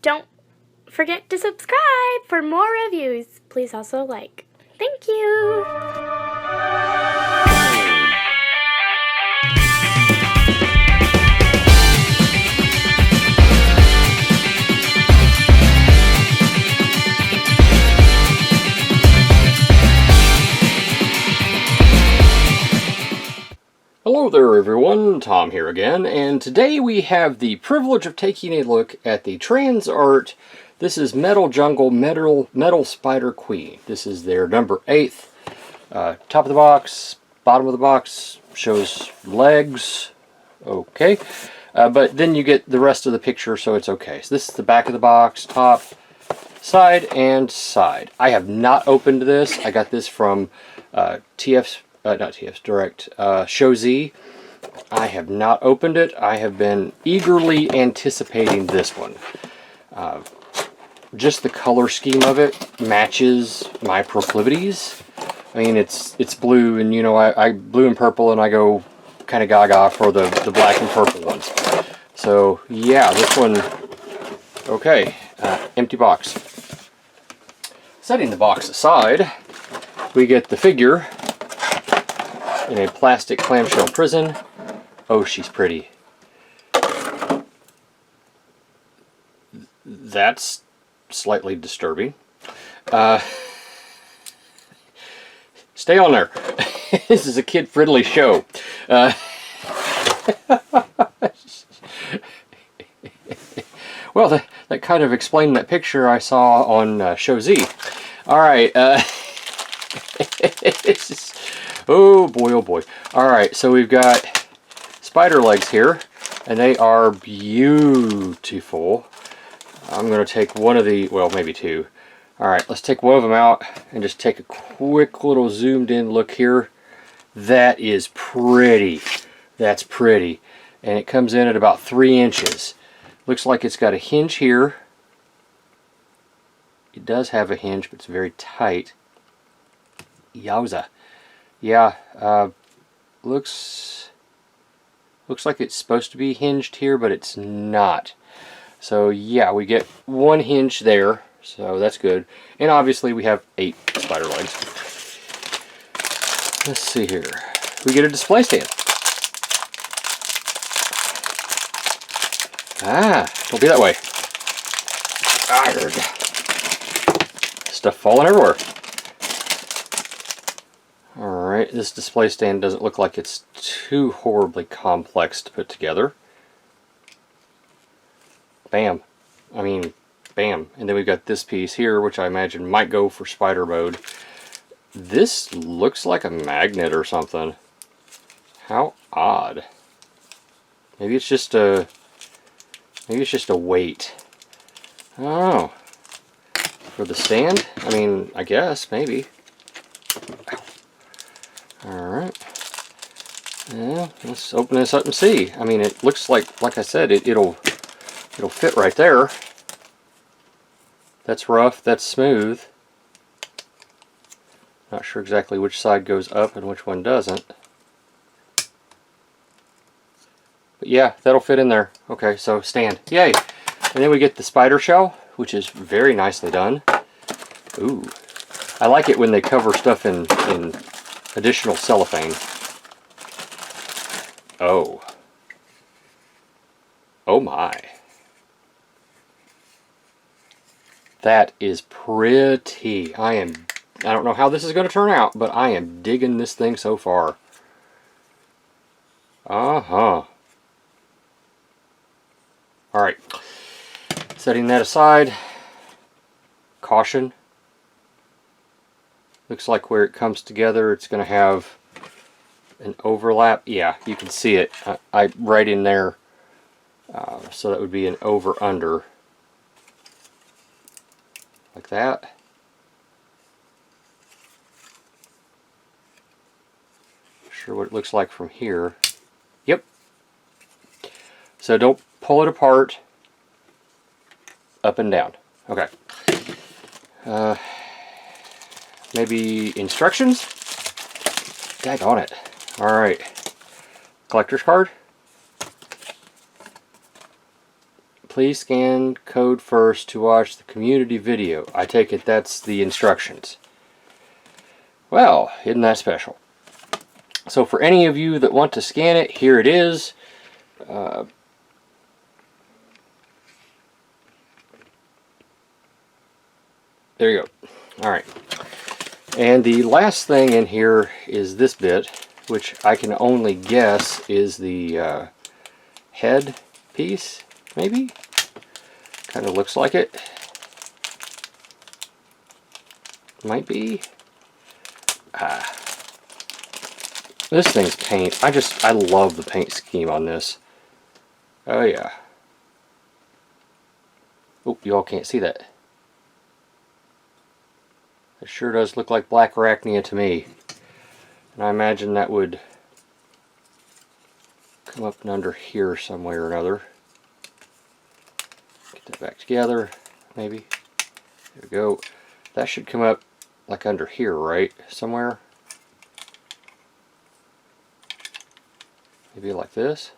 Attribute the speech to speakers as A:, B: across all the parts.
A: don't forget to subscribe for more reviews. Please also like. Thank you!
B: Hello there everyone, Tom here again, and today we have the privilege of taking a look at the Transart. This is Metal Jungle Metal Spider Queen. This is their number 8th. Top of the box, bottom of the box shows legs. Okay. But then you get the rest of the picture, so it's okay. So this is the back of the box, top, side, and side. I have not opened this. I got this from Direct, Show Z. I have not opened it. I have been eagerly anticipating this one. Just the color scheme of it matches my proclivities. I mean, it's blue, and you know, I blue and purple, and I go kind of gaga for the black and purple ones. So yeah, this one, okay, empty box. Setting the box aside, we get the figure in a plastic clamshell prison. Oh, she's pretty. That's slightly disturbing. Stay on there. This is a kid-friendly show. Well, that kind of explained that picture I saw on Show Z. Alright, oh boy, oh boy. Alright, so we've got spider legs here, and they are beautiful. I'm going to take one of the, well, maybe two. Alright, let's take one of them out and just take a quick little zoomed in look here. That is pretty. That's pretty. And it comes in at about 3 inches. Looks like it's got a hinge here. It does have a hinge, but it's very tight. Yowza. Yeah, looks like it's supposed to be hinged here, but it's not. So yeah, we get one hinge there, so that's good. And obviously we have 8 spider legs. Let's see here. We get a display stand. Ah, don't be that way. Arrgh. Stuff falling everywhere. Alright, this display stand doesn't look like it's too horribly complex to put together. Bam. I mean, bam. And then we've got this piece here, which I imagine might go for spider mode. This looks like a magnet or something. How odd. Maybe it's just a weight. Oh. For the stand? I mean, I guess, maybe. Alright. Yeah, let's open this up and see. I mean, it looks like I said, it'll fit right there. That's rough, that's smooth. Not sure exactly which side goes up and which one doesn't. But yeah, that'll fit in there. Okay, so stand. Yay! And then we get the spider shell, which is very nicely done. Ooh. I like it when they cover stuff in additional cellophane. Oh. Oh my. That is pretty. I don't know how this is going to turn out, but I am digging this thing so far. Uh-huh. Alright. Setting that aside. Caution. Looks like where it comes together, it's going to have an overlap. Yeah, you can see it. Right in there. So that would be an over-under. Like that. Not sure what it looks like from here. Yep. So don't pull it apart. Up and down. Okay. Maybe instructions? Daggone it. Alright. Collector's card. Please scan code first to watch the community video. I take it that's the instructions. Well, isn't that special? So for any of you that want to scan it, here it is. There you go. Alright. And the last thing in here is this bit, which I can only guess is the head piece, maybe? Kind of looks like it. Might be. This thing's paint. I love the paint scheme on this. Oh yeah. Oh, you all can't see that. It sure does look like Black Arachnia to me. And I imagine that would come up and under here some way or another. Get that back together, maybe. There we go. That should come up like under here, right? Somewhere. Maybe like this.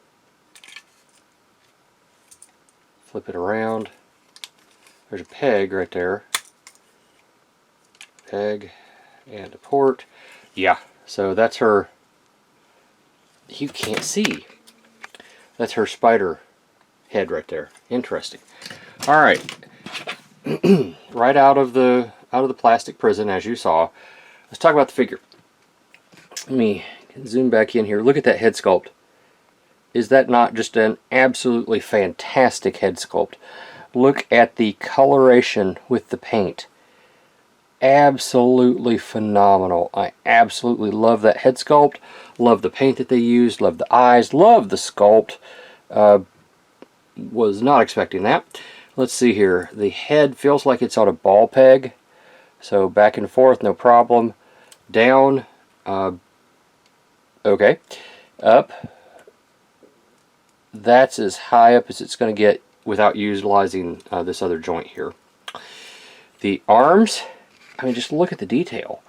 B: Flip it around. There's a peg right there. Peg and a port. Yeah, so that's her. You can't see. That's her spider head right there. Interesting. All right. Right out of the plastic prison, as you saw. Let's talk about the figure. Let me zoom back in here. Look at that head sculpt. Is that not just an absolutely fantastic head sculpt? Look at the coloration with the paint. Absolutely phenomenal. I absolutely love that head sculpt. Love the paint that they used. Love the eyes. Love the sculpt. Was not expecting that. Let's see here. The head feels like it's on a ball peg. So back and forth, no problem. Down. Okay. Up. That's as high up as it's going to get without utilizing this other joint here. The arms, I mean, just look at the detail.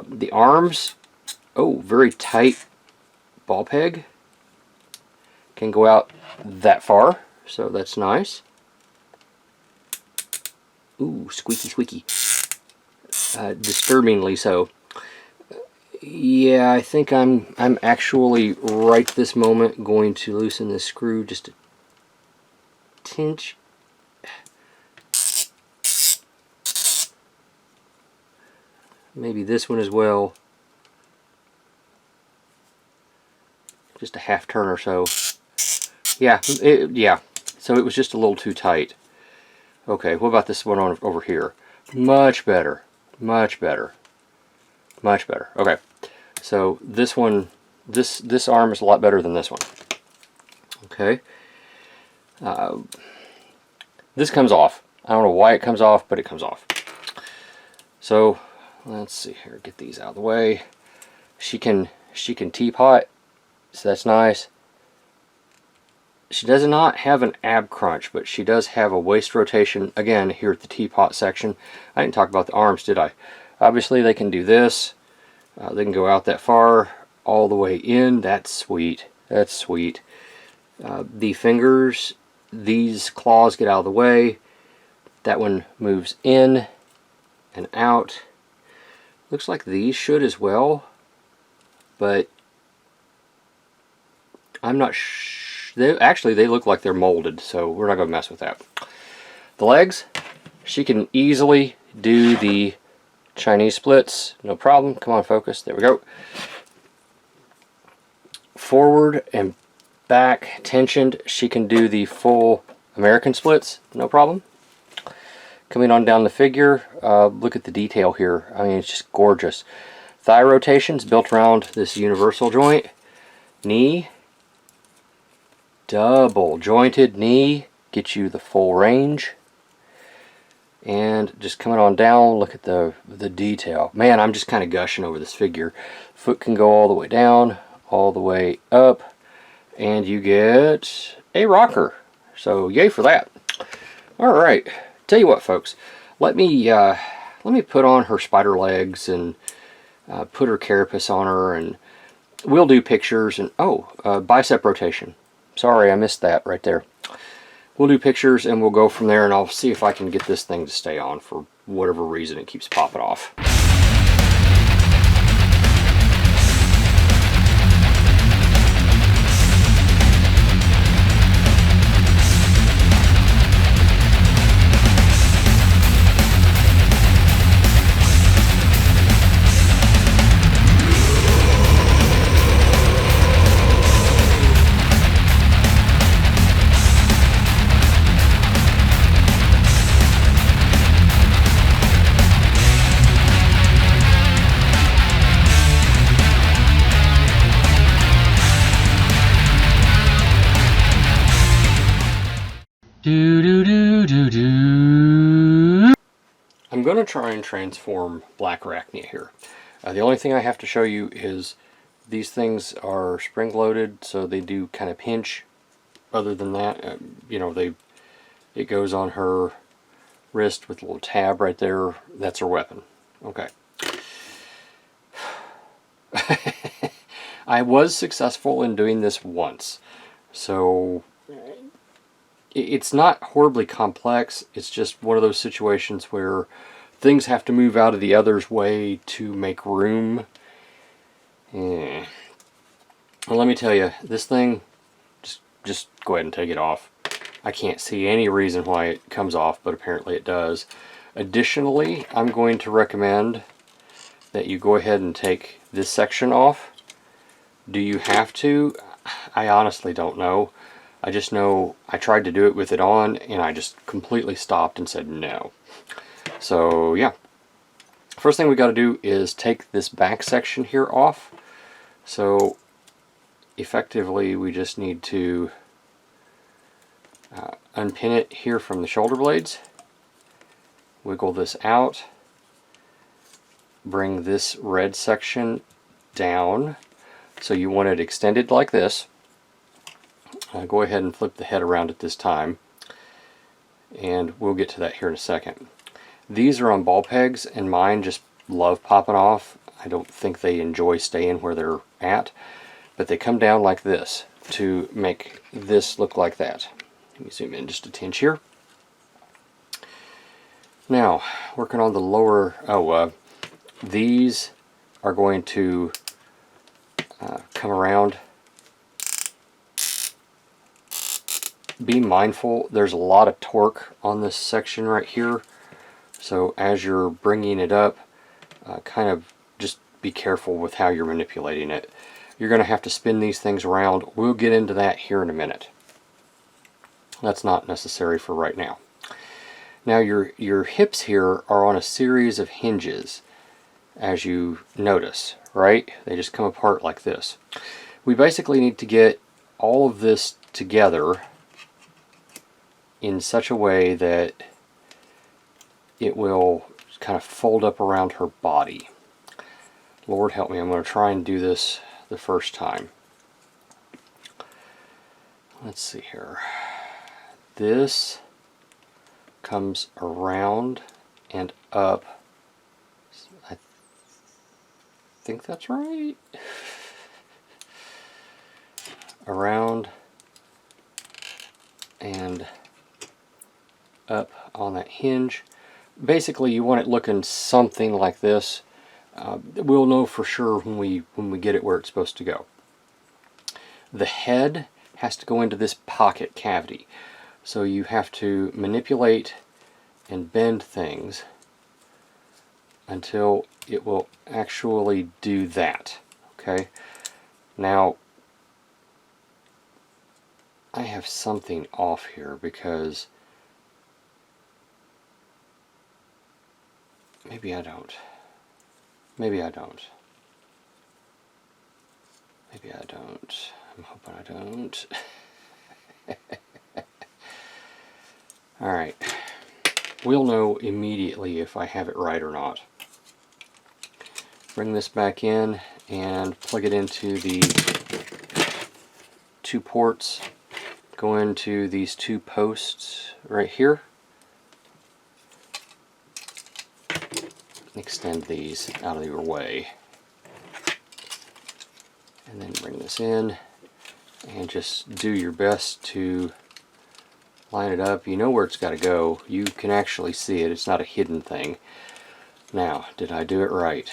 B: The arms, oh, very tight ball peg. Can go out that far, so that's nice. Ooh, squeaky, squeaky. Disturbingly so. Yeah, I think I'm actually right this moment going to loosen this screw just a tinge. Maybe this one as well. Just a half turn or so. Yeah, yeah. So it was just a little too tight. Okay, what about this one over here? Much better. Much better. Much better. Okay. So this one, this arm is a lot better than this one. Okay. This comes off. I don't know why it comes off, but it comes off. So let's see here. Get these out of the way. She can teapot, so that's nice. She does not have an ab crunch, but she does have a waist rotation. Again, here at the teapot section. I didn't talk about the arms, did I? Obviously, they can do this. They can go out that far, all the way in. That's sweet. That's sweet. The fingers, these claws get out of the way. That one moves in and out. Looks like these should as well, but I'm not sure. Actually, they look like they're molded, so we're not going to mess with that. The legs, she can easily do the Chinese splits, no problem. Come on, focus. There we go. Forward and back tensioned, she can do the full American splits, no problem. Coming on down the figure, look at the detail here. I mean, it's just gorgeous. Thigh rotations built around this universal joint. Knee, double jointed knee, gets you the full range. And just coming on down, look at the detail. Man, I'm just kind of gushing over this figure. Foot can go all the way down, all the way up, and you get a rocker. So yay for that. All right, tell you what, folks. Let me put on her spider legs and put her carapace on her, and we'll do pictures. And bicep rotation. Sorry, I missed that right there. we'll do pictures and we'll go from there, and I'll see if I can get this thing to stay on for whatever reason it keeps popping off. I'm going to try and transform Black Arachnia here. The only thing I have to show you is these things are spring-loaded, so they do kind of pinch. Other than that, you know, it goes on her wrist with a little tab right there. That's her weapon. Okay. I was successful in doing this once, so it's not horribly complex. It's just one of those situations where things have to move out of the other's way to make room. Well, let me tell you, this thing, just go ahead and take it off. I can't see any reason why it comes off, but apparently it does. Additionally, I'm going to recommend that you go ahead and take this section off. Do you have to? I honestly don't know. I just know I tried to do it with it on, and I just completely stopped and said no. So yeah, first thing we got to do is take this back section here off. So effectively we just need to unpin it here from the shoulder blades, wiggle this out, bring this red section down. So you want it extended like this. Go ahead and flip the head around at this time, and we'll get to that here in a second. These are on ball pegs, and mine just love popping off. I don't think they enjoy staying where they're at, but they come down like this to make this look like that. Let me zoom in just a tinge here. Now, working on the lower, these are going to come around. Be mindful, there's a lot of torque on this section right here, so as you're bringing it up, kind of just be careful with how you're manipulating it. You're going to have to spin these things around. We'll get into that here in a minute. That's not necessary for right now. Now your hips here are on a series of hinges, as you notice, right? They just come apart like this. We basically need to get all of this together in such a way that it will kind of fold up around her body. Lord help me, I'm going to try and do this the first time. Let's see here. This comes around and up. I think that's right. Around and up on that hinge. Basically you want it looking something like this. We'll know for sure when we get it where it's supposed to go. The head has to go into this pocket cavity, so you have to manipulate and bend things until it will actually do that. Okay, now I have something off here because maybe I don't. Maybe I don't. Maybe I don't. I'm hoping I don't. Alright. We'll know immediately if I have it right or not. Bring this back in and plug it into the 2 ports. Go into these 2 posts right here. Extend these out of your way. And then bring this in and just do your best to line it up. You know where it's got to go. You can actually see it. It's not a hidden thing. Now, did I do it right?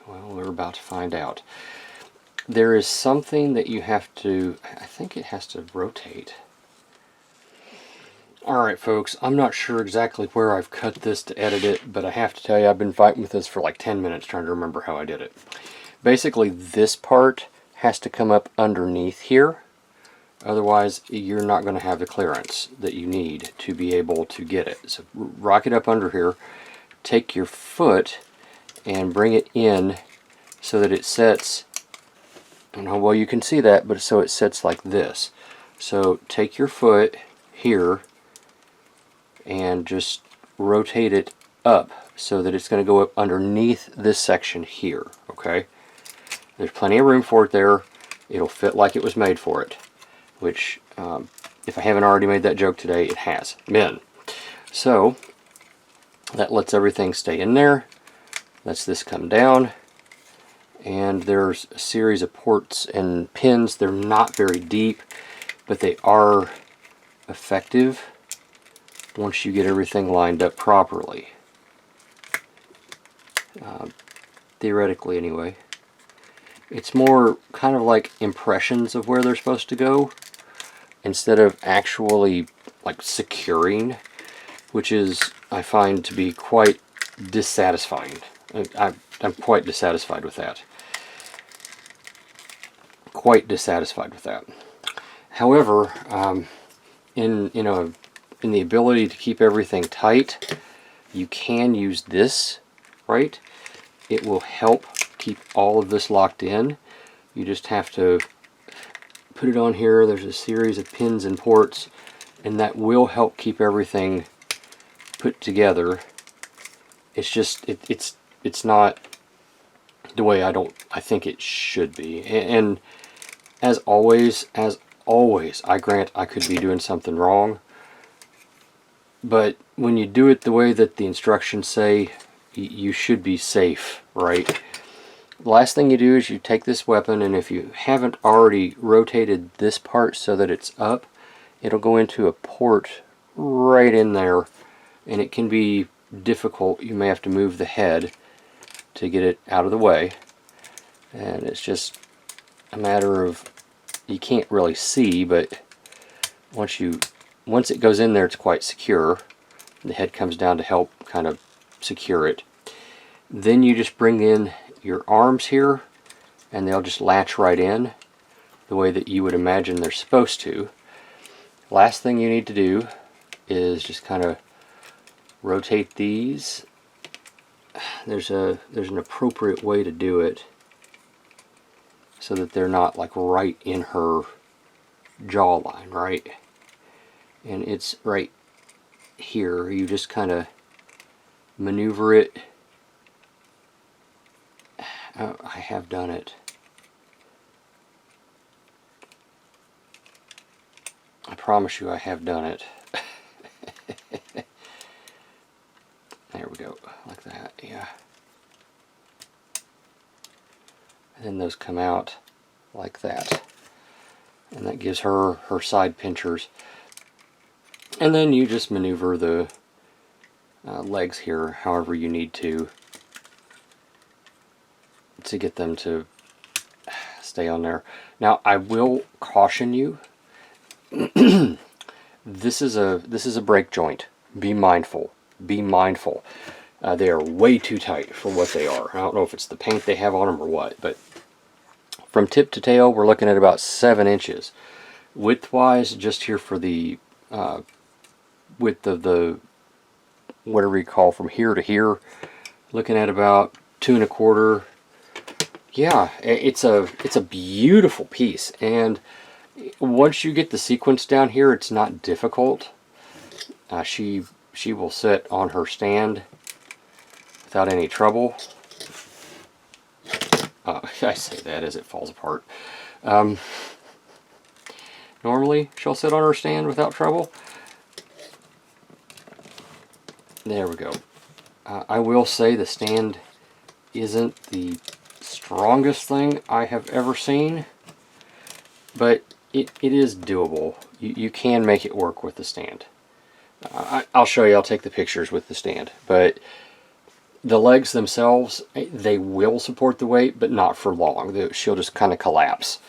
B: Well, we're about to find out. There is something that you have to, I think it has to rotate. Alright folks, I'm not sure exactly where I've cut this to edit it, but I have to tell you I've been fighting with this for like 10 minutes trying to remember how I did it. Basically this part has to come up underneath here, otherwise you're not going to have the clearance that you need to be able to get it. So rock it up under here, take your foot and bring it in so that it sets, I don't know how well you can see that, but so it sets like this. So take your foot here and just rotate it up so that it's going to go up underneath this section here. Okay, there's plenty of room for it there. It'll fit like it was made for it, which if I haven't already made that joke today, it has been. So that lets everything stay in there, lets this come down, and there's a series of ports and pins. They're not very deep, but they are effective once you get everything lined up properly. Theoretically anyway. It's more kind of like impressions of where they're supposed to go instead of actually like securing, which is, I find to be quite dissatisfying. I'm quite dissatisfied with that. Quite dissatisfied with that. However, in the ability to keep everything tight, you can use this, right? It will help keep all of this locked in. You just have to put it on here. There's a series of pins and ports, and that will help keep everything put together. It's just it's not the way I think it should be. And as always, I grant I could be doing something wrong. But when you do it the way that the instructions say, you should be safe, right? The last thing you do is you take this weapon, and if you haven't already rotated this part so that it's up, it'll go into a port right in there, and it can be difficult. You may have to move the head to get it out of the way, and it's just a matter of, you can't really see, but once it goes in there, it's quite secure. The head comes down to help kind of secure it. Then you just bring in your arms here, and they'll just latch right in the way that you would imagine they're supposed to. Last thing you need to do is just kind of rotate these. There's an appropriate way to do it so that they're not like right in her jawline, right? And it's right here. You just kind of maneuver it. Oh, I have done it. I promise you I have done it. There we go, like that, yeah. And then those come out like that. And that gives her her side pinchers. And then you just maneuver the legs here however you need to get them to stay on there. Now I will caution you, this is a break joint. Be mindful. Be mindful. They are way too tight for what they are. I don't know if it's the paint they have on them or what, but from tip to tail we're looking at about 7 inches. Width-wise, just here for the width of the, whatever you call, from here to here, looking at about 2 1/4. Yeah, it's a beautiful piece, and once you get the sequence down here, it's not difficult. She will sit on her stand without any trouble. I say that as it falls apart. Normally, she'll sit on her stand without trouble. There we go. I will say the stand isn't the strongest thing I have ever seen, but it is doable. You can make it work with the stand. I'll show you. I'll take the pictures with the stand. But the legs themselves, they will support the weight, but not for long. She'll just kind of collapse.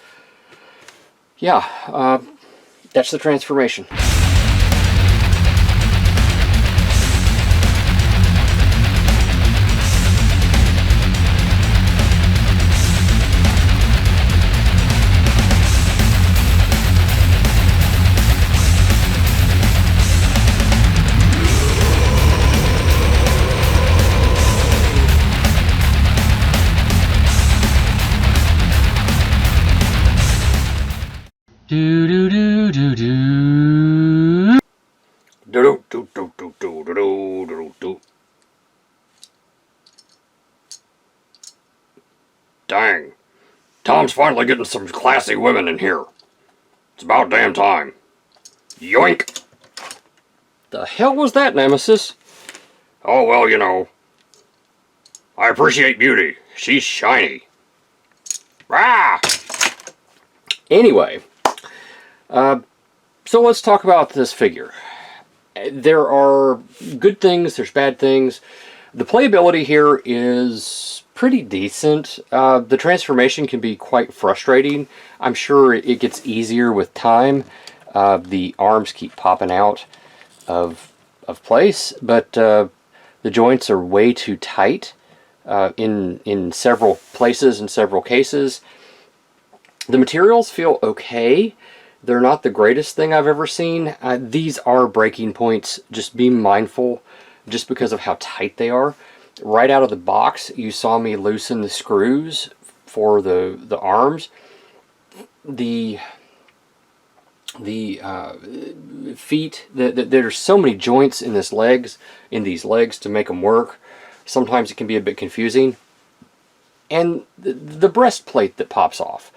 B: Yeah, that's the transformation. Do do do do do. Do do do do do do do do do. Dang. Tom's finally getting some classy women in here. It's about damn time. Yoink! The hell was that, Nemesis? Oh, well, you know. I appreciate beauty. She's shiny. Ah! Anyway. So let's talk about this figure. There are good things, there's bad things. The playability here is pretty decent. The transformation can be quite frustrating. I'm sure it gets easier with time. The arms keep popping out of place, but the joints are way too tight in several places, in several cases. The materials feel okay. They're not the greatest thing I've ever seen. These are breaking points. Just be mindful just because of how tight they are. Right out of the box, you saw me loosen the screws for the arms. The feet, there's so many joints in these legs to make them work. Sometimes it can be a bit confusing. And the breastplate that pops off.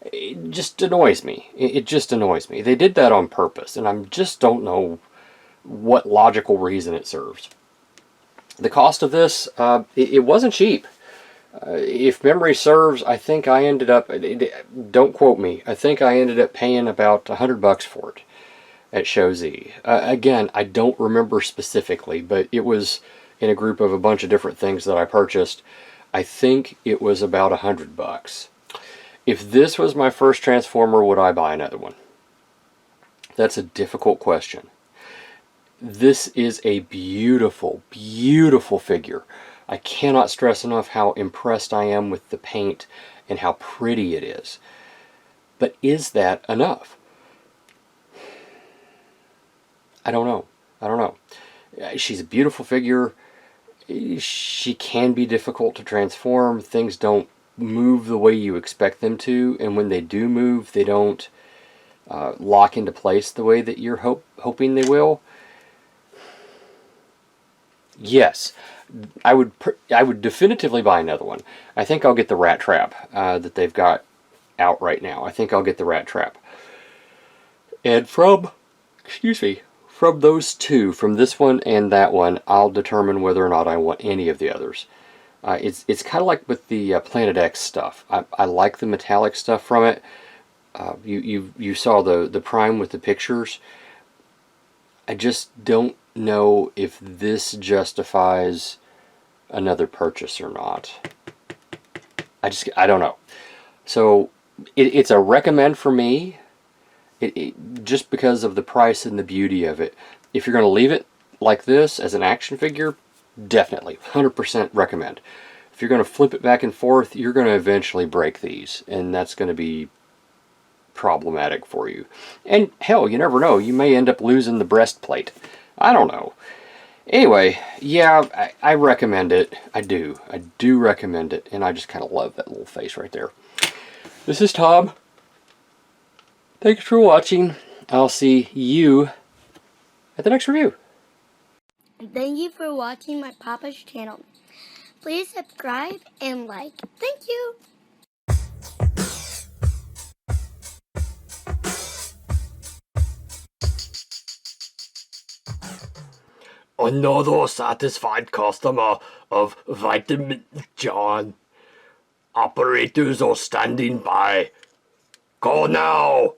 B: It just annoys me. It just annoys me. They did that on purpose, and I just don't know what logical reason it serves. The cost of this, it wasn't cheap. If memory serves, I think I ended up, don't quote me, I think I ended up paying about $100 for it at Show Z. Again, I don't remember specifically, but it was in a group of a bunch of different things that I purchased. I think it was about $100. If this was my first Transformer, would I buy another one? That's a difficult question. This is a beautiful, beautiful figure. I cannot stress enough how impressed I am with the paint and how pretty it is. But is that enough? I don't know. I don't know. She's a beautiful figure. She can be difficult to transform. Things don't move the way you expect them to, and when they do move, they don't lock into place the way that you're hoping they will. Yes, I would definitively buy another one. I think I'll get the Rat Trap that they've got out right now. I think I'll get the Rat Trap. And from those two, from this one and that one, I'll determine whether or not I want any of the others. It's kind of like with the Planet X stuff. I like the metallic stuff from it. You saw the Prime with the pictures. I just don't know if this justifies another purchase or not. I don't know. So it's a recommend for me. Just because of the price and the beauty of it. If you're going to leave it like this as an action figure, definitely 100% recommend. If you're going to flip it back and forth, you're going to eventually break these, and that's going to be problematic for you. And hell, you never know, you may end up losing the breastplate. I don't know. Anyway, yeah, I recommend it. I do recommend it, and I just kind of love that little face right there. This is Tom. Thanks for watching. I'll see you at the next review.
A: Thank you for watching my Papa's channel. Please subscribe and like. Thank you.
B: Another satisfied customer of Vitamin John. Operators are standing by. Call now.